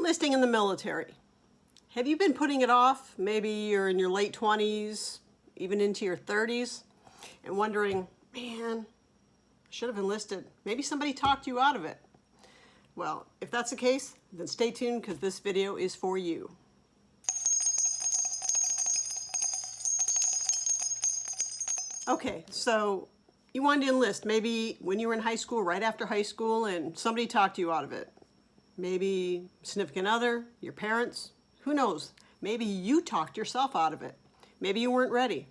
Enlisting in the military. Have you been putting it off? Maybe you're in your late 20s, even into your 30s, and wondering, man, I should have enlisted. Maybe somebody talked you out of it. Well, if that's the case, then stay tuned because this video is for you. Okay, so you wanted to enlist maybe when you were in high school, right after high school, and somebody talked you out of it. Maybe significant other, your parents, who knows? Maybe you talked yourself out of it. Maybe you weren't ready.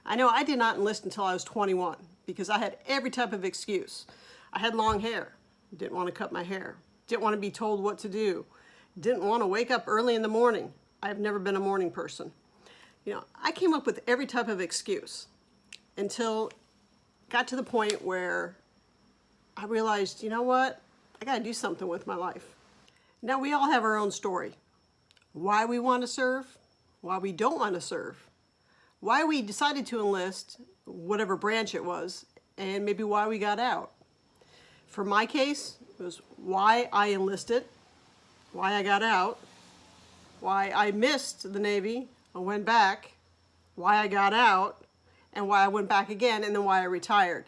I know I did not enlist until I was 21 because I had every type of excuse. I had long hair, didn't want to cut my hair, didn't want to be told what to do, didn't want to wake up early in the morning. I've never been a morning person. I came up with every type of excuse until got to the point where I realized, you know what? I got to do something with my life. Now, we all have our own story. Why we want to serve, why we don't want to serve, why we decided to enlist, whatever branch it was, and maybe why we got out. For my case, it was why I enlisted, why I got out, why I missed the Navy, I went back, why I got out, and why I went back again, and then why I retired.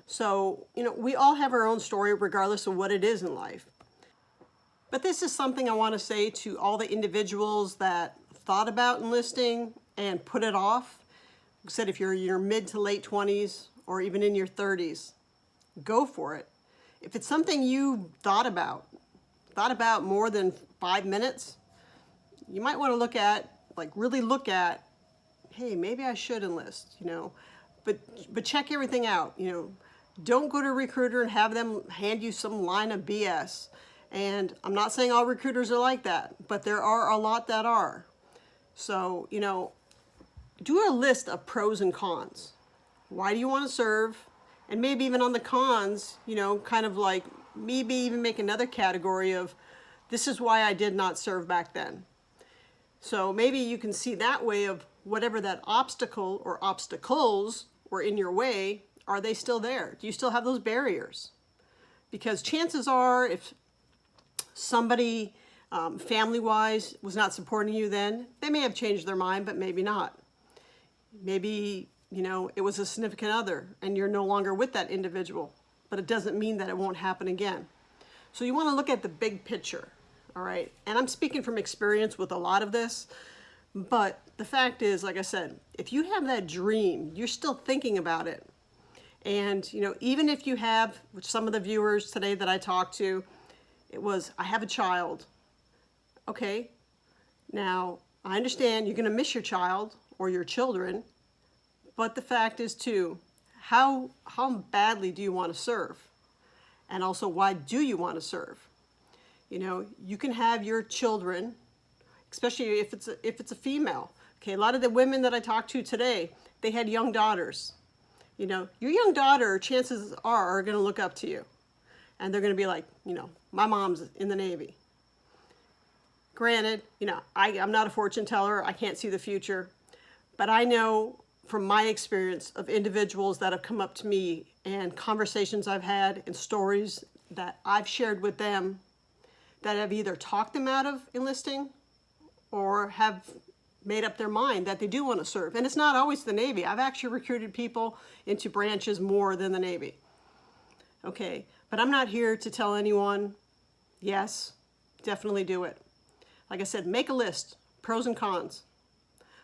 So, we all have our own story regardless of what it is in life. But this is something I want to say to all the individuals that thought about enlisting and put it off. Like I said, if you're in your mid to late 20s or even in your 30s, go for it. If it's something you thought about more than 5 minutes, you might want to really look at, hey, maybe I should enlist, but check everything out, Don't go to a recruiter and have them hand you some line of BS. And I'm not saying all recruiters are like that, but there are a lot that are. So, do a list of pros and cons. Why do you want to serve? And maybe even on the cons, kind of like maybe even make another category of this is why I did not serve back then. So maybe you can see that way of whatever that obstacle or obstacles were in your way, are they still there? Do you still have those barriers? Because chances are if somebody family-wise was not supporting you then, they may have changed their mind, but maybe not. Maybe, it was a significant other and you're no longer with that individual, but it doesn't mean that it won't happen again. So you want to look at the big picture, all right? And I'm speaking from experience with a lot of this, but the fact is, like I said, if you have that dream, you're still thinking about it. And, even if you have, which some of the viewers today that I talked to, it was, I have a child. Okay, now I understand you're going to miss your child or your children, but the fact is too, how badly do you want to serve? And also, why do you want to serve? You can have your children, especially if it's a female. Okay, a lot of the women that I talked to today, they had young daughters. Your young daughter, chances are going to look up to you. And they're going to be like, my mom's in the Navy. Granted, I'm not a fortune teller. I can't see the future. But I know from my experience of individuals that have come up to me and conversations I've had and stories that I've shared with them that have either talked them out of enlisting or have made up their mind that they do want to serve. And it's not always the Navy. I've actually recruited people into branches more than the Navy. Okay, but I'm not here to tell anyone, yes, definitely do it. Like I said, make a list, pros and cons.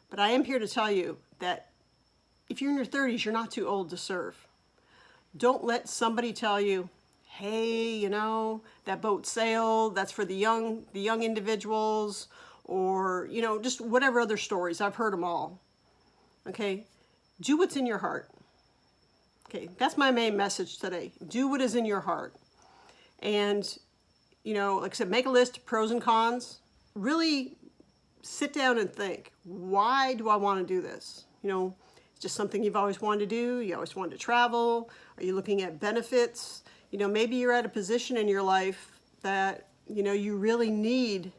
But I am here to tell you that if you're in your 30s, you're not too old to serve. Don't let somebody tell you, hey, that boat sailed, that's for the young individuals, or, just whatever other stories. I've heard them all. Okay, do what's in your heart. Okay, that's my main message today. Do what is in your heart. And, like I said, make a list, pros and cons. Really sit down and think, why do I want to do this? It's just something you've always wanted to do. You always wanted to travel. Are you looking at benefits? Maybe you're at a position in your life that, you really need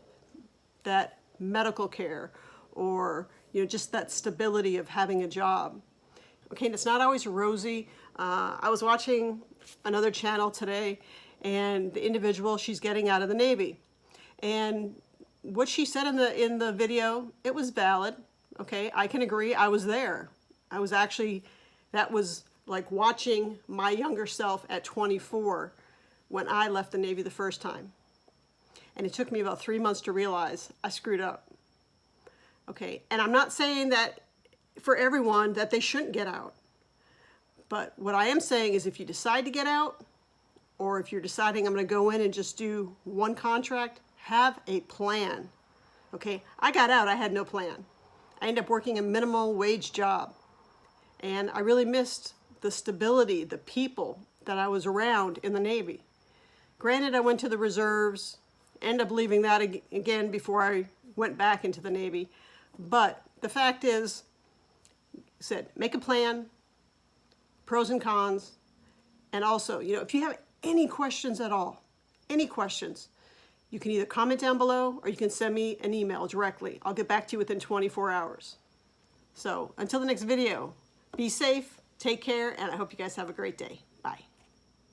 that medical care or, just that stability of having a job. Okay, and it's not always rosy. I was watching another channel today, and the individual, she's getting out of the Navy. And what she said in the video, it was valid. Okay, I can agree. I was there. I was actually, that was like watching my younger self at 24 when I left the Navy the first time. And it took me about 3 months to realize I screwed up. Okay, and I'm not saying that for everyone that they shouldn't get out. But what I am saying is if you decide to get out, or if you're deciding I'm going to go in and just do one contract, have a plan. Okay, I got out, I had no plan. I ended up working a minimum wage job. And I really missed the stability, the people that I was around in the Navy. Granted, I went to the reserves, ended up leaving that again before I went back into the Navy. But the fact is, said, make a plan, pros and cons, and also, if you have any questions at all, any questions, you can either comment down below or you can send me an email directly. I'll get back to you within 24 hours. So until the next video, be safe, take care, and I hope you guys have a great day. Bye.